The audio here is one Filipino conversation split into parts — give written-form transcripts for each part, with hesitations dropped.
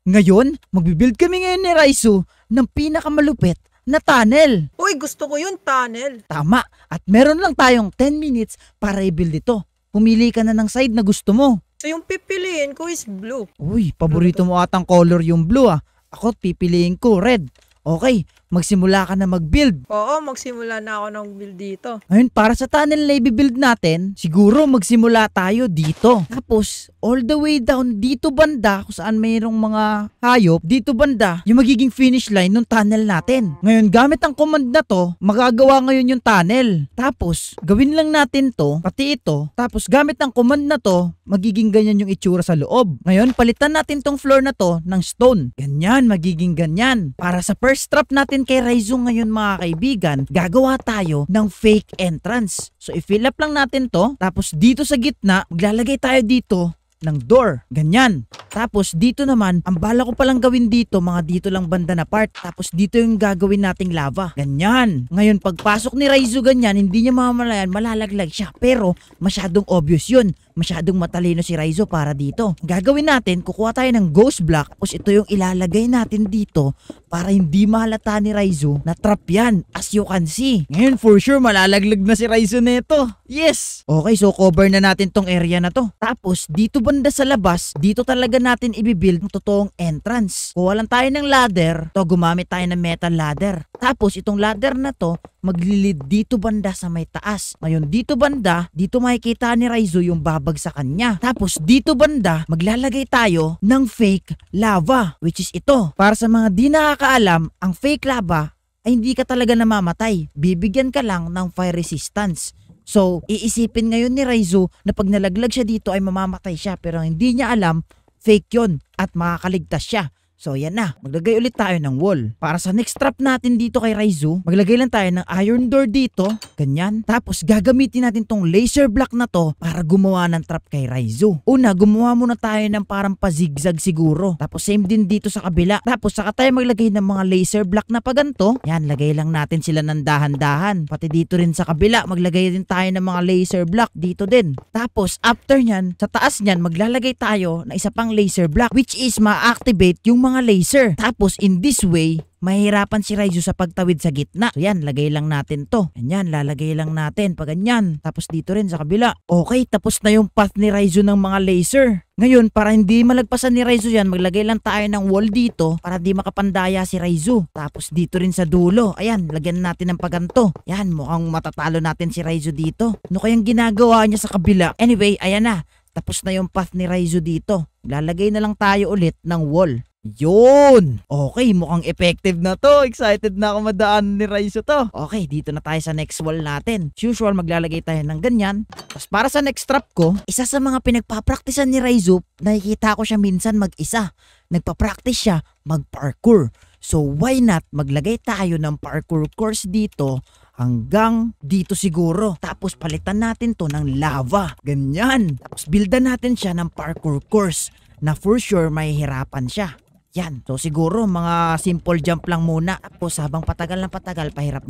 Ngayon, magbibuild kami ngayon ni Raizo ng pinakamalupit na tunnel. Uy, gusto ko yung tunnel. Tama, at meron lang tayong 10 minutes para i-build ito. Pumili ka na ng side na gusto mo. So yung pipiliin ko is blue. Uy, paborito mo atang color yung blue ah. Ako pipiliin ko red. Okay, magsimula ka na mag-build. Oo, magsimula na ako ng build dito. Ngayon, para sa tunnel na i-build natin, siguro magsimula tayo dito. Tapos, all the way down dito banda, kung saan mayroong mga hayop, dito banda, yung magiging finish line ng tunnel natin. Ngayon, gamit ang command na to, magagawa ngayon yung tunnel. Tapos, gawin lang natin to, pati ito. Tapos, gamit ang command na to, magiging ganyan yung itsura sa loob. Ngayon, palitan natin tong floor na to ng stone. Ganyan, magiging ganyan. Para sa first trap natin kay Raizo ngayon mga kaibigan, gagawa tayo ng fake entrance. So, i-fill up lang natin to. Tapos, dito sa gitna, maglalagay tayo dito ng door. Ganyan. Tapos dito naman, ang bala ko palang gawin dito, mga dito lang banda na part. Tapos dito yung gagawin nating lava. Ganyan. Ngayon, pagpasok ni Raizo ganyan, hindi niya mamalayan, malalaglag siya. Pero, masyadong obvious yun. Masyadong matalino si Raizo para dito. Gagawin natin, kukuha tayo ng ghost block. Tapos ito yung ilalagay natin dito para hindi mahalata ni Raizo na trap yan. As you can see. Ngayon, for sure, malalaglag na si Raizo neto. Yes! Okay, so cover na natin tong area na to. Tapos, dito banda sa labas, dito talaga natin ibibuild ng totoong entrance. Kuha lang tayo ng ladder. To, gumamit tayo ng metal ladder. Tapos, itong ladder na to, maglilid dito banda sa may taas. Ngayon, dito banda, dito makikita ni Raizo yung babagsakan niya. Tapos, dito banda, maglalagay tayo ng fake lava, which is ito. Para sa mga di nakakaalam, ang fake lava ay hindi ka talaga namamatay. Bibigyan ka lang ng fire resistance. So, iisipin ngayon ni Raizo na pag nalaglag siya dito ay mamamatay siya. Pero hindi niya alam, fake yon at makakaligtas siya. So, yan na. Maglagay ulit tayo ng wall. Para sa next trap natin dito kay Raizo, maglagay lang tayo ng iron door dito. Ganyan. Tapos, gagamitin natin tong laser block na to para gumawa ng trap kay Raizo. Una, gumawa muna tayo ng parang pa-zigzag siguro. Tapos, same din dito sa kabila. Tapos, saka tayo maglagay ng mga laser block na paganto. Yan, lagay lang natin sila ng dahan-dahan. Pati dito rin sa kabila, maglagay din tayo ng mga laser block dito din. Tapos, after nyan, sa taas nyan, maglalagay tayo na isa pang laser block, which is ma-activate yung mga laser. Tapos in this way, mahihirapan si Raizo sa pagtawid sa gitna. So yan, lagay lang natin to. Ganyan, lalagay lang natin pag ganyan. Tapos dito rin sa kabila. Okay, tapos na yung path ni Raizo ng mga laser. Ngayon, para hindi malagpasan ni Raizo yan, maglagay lang tayo ng wall dito para di makapandaya si Raizo. Tapos dito rin sa dulo. Ayan, lagyan natin ng paganto. Yan, mukhang matatalo natin si Raizo dito. Ano kayang ginagawa niya sa kabila? Anyway, ayan na. Tapos na yung path ni Raizo dito. Lalagay na lang tayo ulit ng wall. Yun! Okay, mukhang effective na to. Excited na ako madaan ni Raizo to. Okay, dito na tayo sa next wall natin. As usual, maglalagay tayo ng ganyan. Tapos para sa next trap ko, isa sa mga pinagpapraktisan ni Raizo, nakikita ko siya minsan mag-isa. Nagpapractice siya mag-parkour. So why not maglagay tayo ng parkour course dito hanggang dito siguro. Tapos palitan natin to ng lava. Ganyan. Tapos buildan natin siya ng parkour course na for sure mahihirapan siya. Yan. So siguro mga simple jump lang muna. Tapos habang patagal ng patagal, pahirap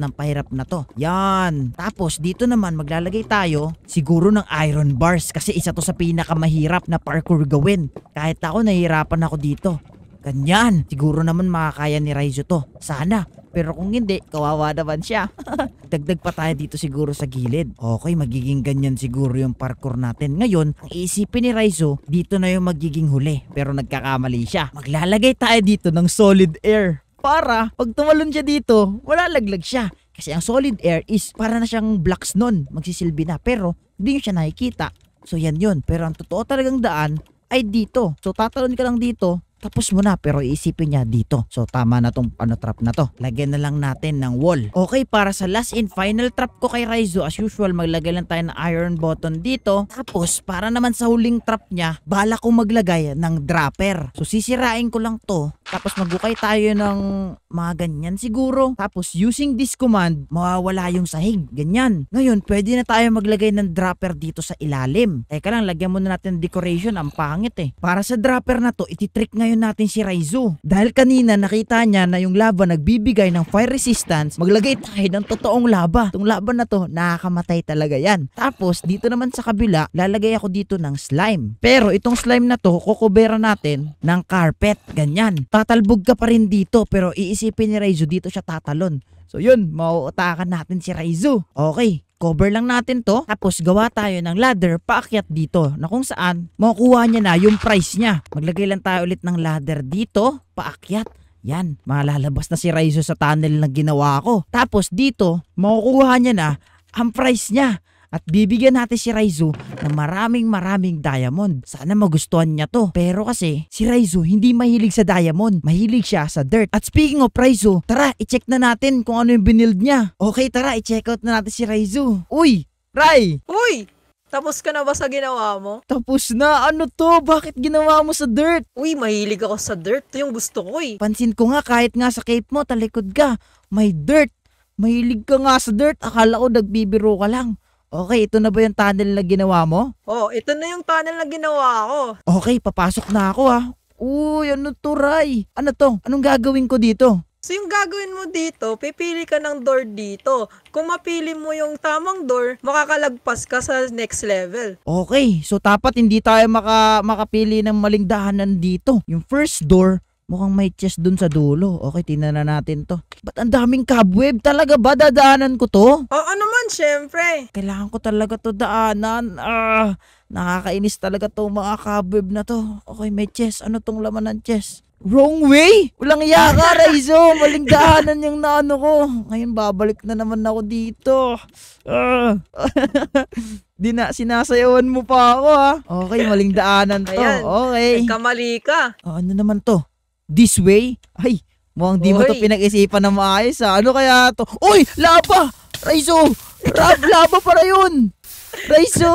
na to. Yan. Tapos dito naman maglalagay tayo siguro ng iron bars. Kasi isa to sa pinakamahirap na parkour gawin. Kahit ako nahihirapan ako dito. Ganyan. Siguro naman makakaya ni Raizo to. Sana. Pero kung hindi, kawawa naman siya. Dagdag pa tayo dito siguro sa gilid. Okay, magiging ganyan siguro yung parkour natin. Ngayon, ang iisipin ni Raizo, dito na yung magiging huli. Pero nagkakamali siya. Maglalagay tayo dito ng solid air. Para, pag tumalon siya dito, wala laglag siya. Kasi ang solid air is para na siyang blocks nun. Magsisilbi na. Pero, hindi nyo siya nakikita. So, yan yun. Pero ang totoo talagang daan ay dito. So, tatalon ka lang dito. Tapos mo na, pero iisipin niya dito. So tama na tong trap na to. Lagyan na lang natin ng wall. Okay, para sa last and final trap ko kay Raizo, as usual, maglagay lang tayo ng iron button dito. Tapos, para naman sa huling trap niya, bala kong maglagay ng dropper. So sisirain ko lang to Tapos magukay tayo ng mga ganyan siguro. Tapos using this command, mawawala yung sahig. Ganyan. Ngayon, pwede na tayo maglagay ng dropper dito sa ilalim. Teka lang, lagyan muna natin decoration. Ang pangit eh. Para sa dropper na to, ititrick ngayon natin si Raizo. Dahil kanina nakita niya na yung lava nagbibigay ng fire resistance, maglagay tayo ng totoong lava. Itong lava na to, nakakamatay talaga yan. Tapos, dito naman sa kabila, lalagay ako dito ng slime. Pero itong slime na to, kukubera natin ng carpet. Ganyan. Tatalbog ka pa rin dito, pero iisipin ni Raizo dito siya tatalon. So yun, mauutakan natin si Raizo. Okay, cover lang natin to. Tapos gawa tayo ng ladder paakyat dito na kung saan makukuha niya na yung price niya. Maglagay lang tayo ulit ng ladder dito, paakyat. Yan, malalabas na si Raizo sa tunnel na ginawa ko. Tapos dito, makukuha niya na ang price niya. At bibigyan natin si Raizo ng maraming diamond. Sana magustuhan niya to. Pero kasi si Raizo hindi mahilig sa diamond. Mahilig siya sa dirt. At speaking of Raizo, tara i-check na natin kung ano yung binild niya. Okay, tara i-check out na natin si Raizo. Uy, Rai! Uy! Tapos ka na ba sa ginawa mo? Tapos na, ano to? Bakit ginawa mo sa dirt? Uy, mahilig ako sa dirt. Ito yung gusto ko eh. Pansin ko nga kahit nga sa cape mo, talikod ka. May dirt. Mahilig ka nga sa dirt. Akala ko nagbibiro ka lang. Okay, ito na ba yung tunnel na ginawa mo? Oh, ito na yung tunnel na ginawa ko. Okay, papasok na ako ha. Uy, ano to, Rai? Ano to? Anong gagawin ko dito? So yung gagawin mo dito, pipili ka ng door dito. Kung mapili mo yung tamang door, makakalagpas ka sa next level. Okay, so dapat hindi tayo makapili ng maling dahanan dito. Yung first door, mukhang may chest dun sa dulo. Okay, tingnan na natin to. Ba't ang daming cobweb? Talaga ba dadaanan ko to? Oo naman, syempre. Kailangan ko talaga to daanan. Nakakainis talaga tong mga cobweb na to. Okay, may chest. Ano tong laman ng chest? Wrong way? Walang iya ka, Raizo. Maling daanan yung naano ko. Ngayon babalik na naman ako dito. Sinasayawan mo pa ako ha. Okay, maling daanan to. Ayan, okay. nagkamali ka. Ano naman to? This way? Ay, mukhang di mo to pinag-isipan na maayos ha. Ano kaya to? Uy! Lava! Raizo! Lava para yun! Raizo!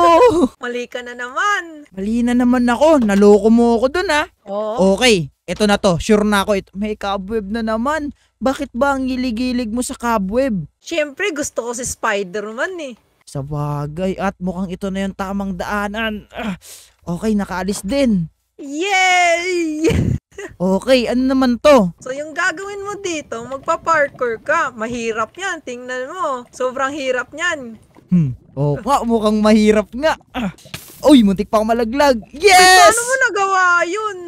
Mali ka na naman. Mali na naman ako. Naloko mo ako dun ha. Oo. Okay, ito na to. Sure na ako. May cobweb na naman. Bakit ba ang gilig-gilig mo sa cobweb? Syempre, gusto ko si Spider-Man eh. Sa bagay. At mukhang ito na yung tamang daanan. Okay, nakaalis din. Yay! Okay, ano naman to? So yung gagawin mo dito, magpa-parkour ka. Mahirap yan, tingnan mo. Sobrang hirap niyan. Oo nga, mukhang mahirap nga. Uy, muntik pa akong malaglag. Yes! Paano mo nagawa yun?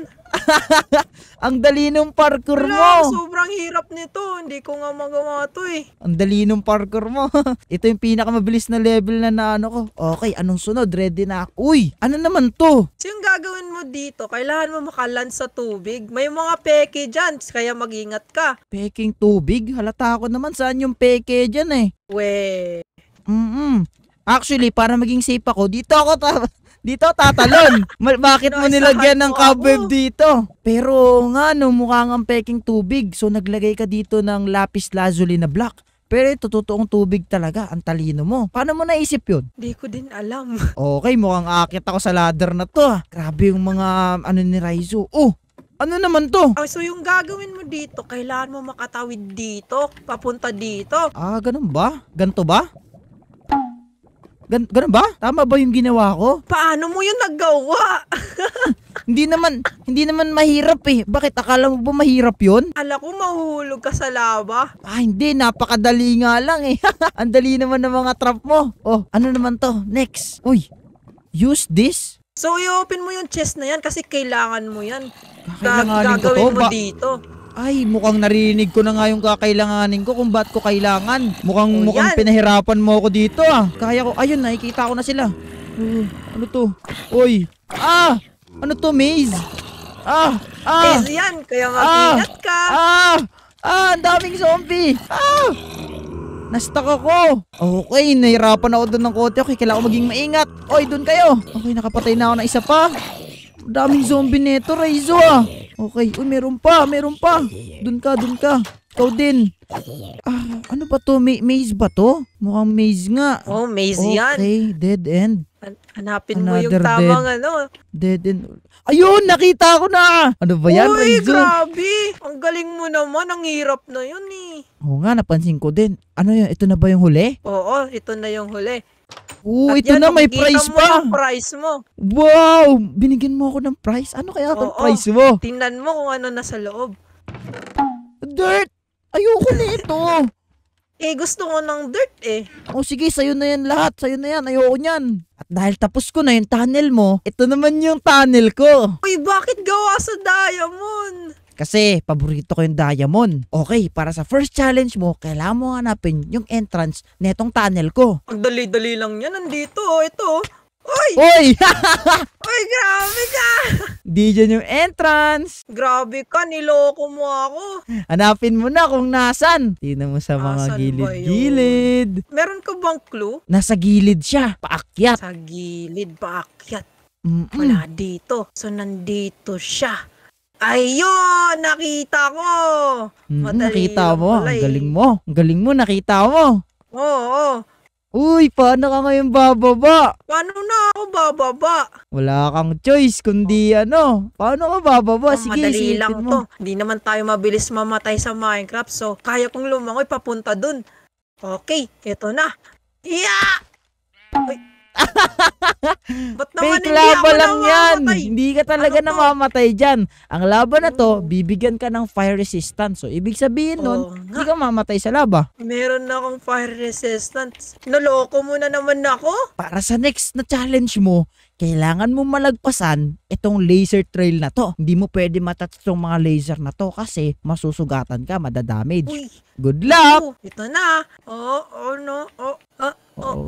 Ang dali ng parkour Wala, mo. sobrang hirap nito. Hindi ko nga magawa to eh. Ang dali ng parkour mo. Ito yung pinakamabilis na level na naano ko. Okay, anong sunod? Ready na ako. Uy, ano naman to? So yung gagawin mo dito, kailangan mo makaland sa tubig. May mga peke dyan, kaya mag-ingat ka. Peking tubig? Halata ko naman saan yung peke dyan eh. We. Actually, para maging safe ako, dito tatalon. Bakit mo nilagyan ng cobweb dito? Pero nga no, mukha nga peking tubig. So naglagay ka dito ng lapis lazuli na block. Pero ito totoong tubig talaga. Ang talino mo. Paano mo naisip yun? Hindi ko din alam. Okay, mukhang akit ako sa ladder na to. Grabe yung mga ni Raizo. Oh, ano naman to? So yung gagawin mo dito, kailangan mo makatawid dito, papunta dito. Ganun ba? Ganto ba? Ganun ba? Tama ba yung ginawa ko? Paano mo yun nagawa? Hindi naman mahirap eh. Bakit? Akala mo ba mahirap yun? Ala ko mahuhulog ka sa lava. Hindi. Napakadali nga lang eh. Ang dali naman ng mga trap mo. Oh, ano naman to? Next. Uy, use this? So i-open mo yung chest na yan kasi kailangan mo yan. Kakailanganin ko to? Gagawin mo dito. Ay, mukhang narinig ko na nga yung kakailanganin ko kung ba't ko kailangan. Mukhang yan. pinahirapan mo ako dito ah. Kaya ko, ayun, nakikita ko na sila. Ano to? Uy. Ano to, maze? Maze yan, kaya mag-ingat ka. Ang daming zombie. Nastuck ako. Okay, nahirapan ako doon ng kote. Okay, kailangan ko maging maingat. Oy, doon kayo. Okay, nakapatay na ako ng isa pa. Daming zombie nito, Raizo ah. Okay, uy, meron pa. Doon ka. Ikaw din. Ano ba to? Maze ba to? Mukhang maze nga. Oh, maze yan. Okay, dead end. Hanapin mo yung Another tamang Dead end. Ayun, nakita ko na! Ano ba yan, Uy, Raizo? grabe! Ang galing mo naman, ang hirap na yun eh. Oo nga, napansin ko din. Ano yun, ito na ba yung huli? Oo, ito na yung huli. Oo, At ito yan, na, may makikita prize mo pa! yung prize mo. Wow! Binigyan mo ako ng prize? Ano kaya itong Oo. prize mo? Tingnan mo kung ano nasa loob. Dirt! Ayoko na ito! Eh, gusto ko ng dirt eh. O sige, sa'yo na yan lahat. Sa'yo na yan, ayoko niyan. At dahil tapos ko na yung tunnel mo, ito naman yung tunnel ko. Uy, bakit gawa sa diamond? Kasi, paborito ko yung diamond. Okay, para sa first challenge mo, kailangan mo hanapin yung entrance netong tunnel ko. Ang dali-dali lang yan. Nandito, ito. Uy! Uy! Uy, grabe ka! Di dyan yung entrance. Grabe ka, niloko mo ako. Hanapin mo na kung nasan. Tingnan mo sa mga Asan ba gilid-gilid. Meron ka bang clue? Nasa gilid siya, paakyat. Sa gilid, paakyat. Mm-mm. Wala dito. So, nandito siya. Ayun! Nakita ko! Madali Nakita lang mo, pala ang eh. galing mo. Ang galing mo, nakita mo. Oo. Uy, paano ka ngayon bababa? Paano na ako bababa? Wala kang choice, kundi paano ka bababa? Sige, Madali lang isipin to. mo. Hindi naman tayo mabilis mamatay sa Minecraft. So, kaya kong lumangoy papunta dun. Okay, eto na. Yeah! Uy. Ba't naman Fake hindi ako lava lang yan. namamatay? Hindi ka talaga Ano to? namamatay dyan. Ang lava na to, bibigyan ka ng fire resistance. So, ibig sabihin nun, Oo nga. hindi ka mamatay sa lava. Meron na akong fire resistance. Naloko mo na naman ako? Para sa next na challenge mo, kailangan mo malagpasan itong laser trail na to. Hindi mo pwede matouch itong mga laser na to kasi masusugatan ka, madadamage. Uy. Good luck! Oh, ito na. No.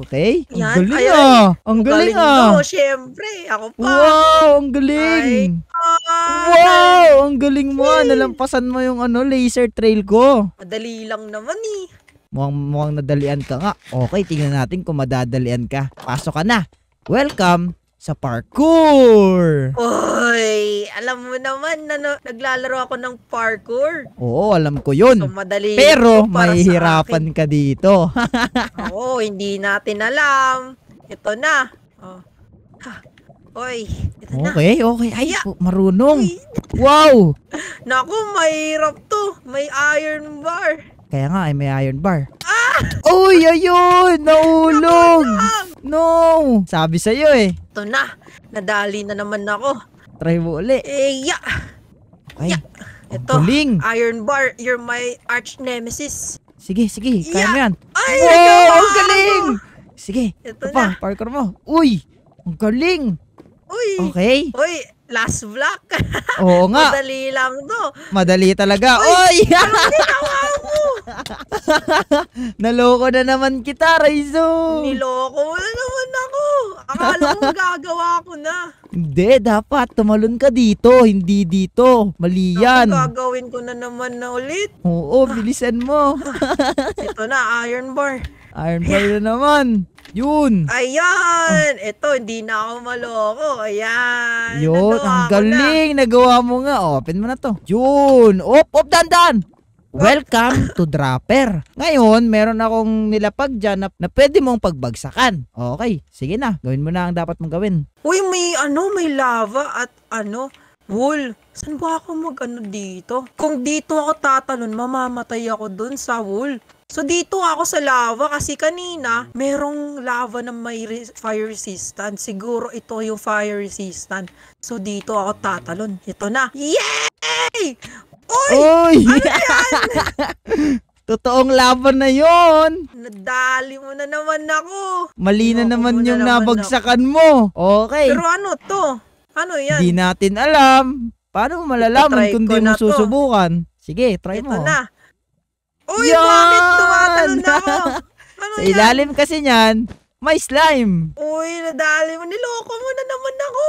Okay? Ang Yan, galing ayan. Ang galing ah! mo, syempre. Ako pa. Wow! Ang galing! Wow! Ang galing mo! Nalampasan mo yung laser trail ko. Madali lang naman eh. Mukhang nadalian ka nga. Okay, tingnan natin kung madadalian ka. Pasok ka na. Welcome sa parkour! Uy, alam mo naman na naglalaro ako ng parkour. Oo, alam ko yun. So, madali Pero, ito para sa mahihirapan ka dito. akin. Oo, hindi natin alam. Ito na. Oh. Ha. Uy, ito na. Okay. Ay, Yeah. marunong. Uy. Wow! Naku, mahirap to. May iron bar. Kaya nga, may iron bar. Uy, ayun! Naulog! No! Sabi sa'yo eh. Ito na. Nadali na naman ako. Try mo uli. Yeah. Ay, Ito. galing. Iron bar. You're my arch nemesis. Sige. Kaya mo yan. Ay, Wow! nagawa Ang ko. galing! Sige. Ito Ito pa, na. parkour mo. Uy! Ang galing! Uy. Okay. Uy, last vlog. Oo nga. Madali lang to. Madali talaga. Uy! Anong ginawa mo? Naloko na naman kita, Raizo. Niloko mo na naman ako. Akala ko gagawa ko na. Hindi, dapat tumalon ka dito, hindi dito. Mali yan. Ako gagawin ko na naman na ulit. Oo, bilisan mo. Ito na, iron bar. Iron bar na naman. Yun. Ayan! Ito, hindi na ako maloko. Ayan. Yun, nagawa ang ko na. galing. Nagawa mo nga. Open mo na to. Yun. Op, dandan. Welcome to Dropper. Ngayon, meron akong nilapag dyan na pwede mong pagbagsakan. Okay, sige na. Gawin mo na ang dapat mong gawin. Uy, may lava at wool. Saan ba ako dito? Kung dito ako tatalon, mamamatay ako dun sa wool. So, dito ako sa lava kasi kanina, merong lava na may fire resistant. Siguro ito yung fire resistant. So, dito ako tatalon. Ito na. Yay! Uy! Oy! Totoong laban na yon. Nadali mo na naman ako. Mali na Niloko naman mo na yung naman nabagsakan mo. Okay. Pero ano to? Ano yan? Di natin alam. Paano mo malalaman Try kung ko di mo na to. susubukan? Sige, try Ito mo. na. Uy, Yan! bakit tumatalon na ako? Ano Sa yan? ilalim kasi niyan, may slime. Uy, nadali mo. Niloko mo na naman ako.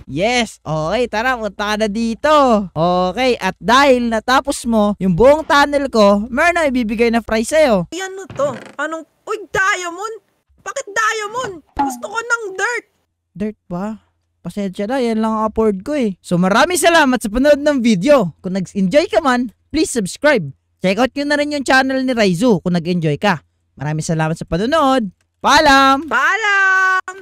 Yes. Okay, tara, punta ka na dito. Okay, at dahil natapos mo yung buong tunnel ko, meron na ibibigay na prize sa'yo. Uy, ano to? Uy, diamond? Bakit diamond? Gusto ko ng dirt. Dirt ba? Pasensya na, yan lang ang afford ko eh. So maraming salamat sa panood ng video. Kung nag-enjoy ka man, please subscribe. Check out nyo na rin yung channel ni Raizu kung nag-enjoy ka. Maraming salamat sa panonood. Paalam! Paalam!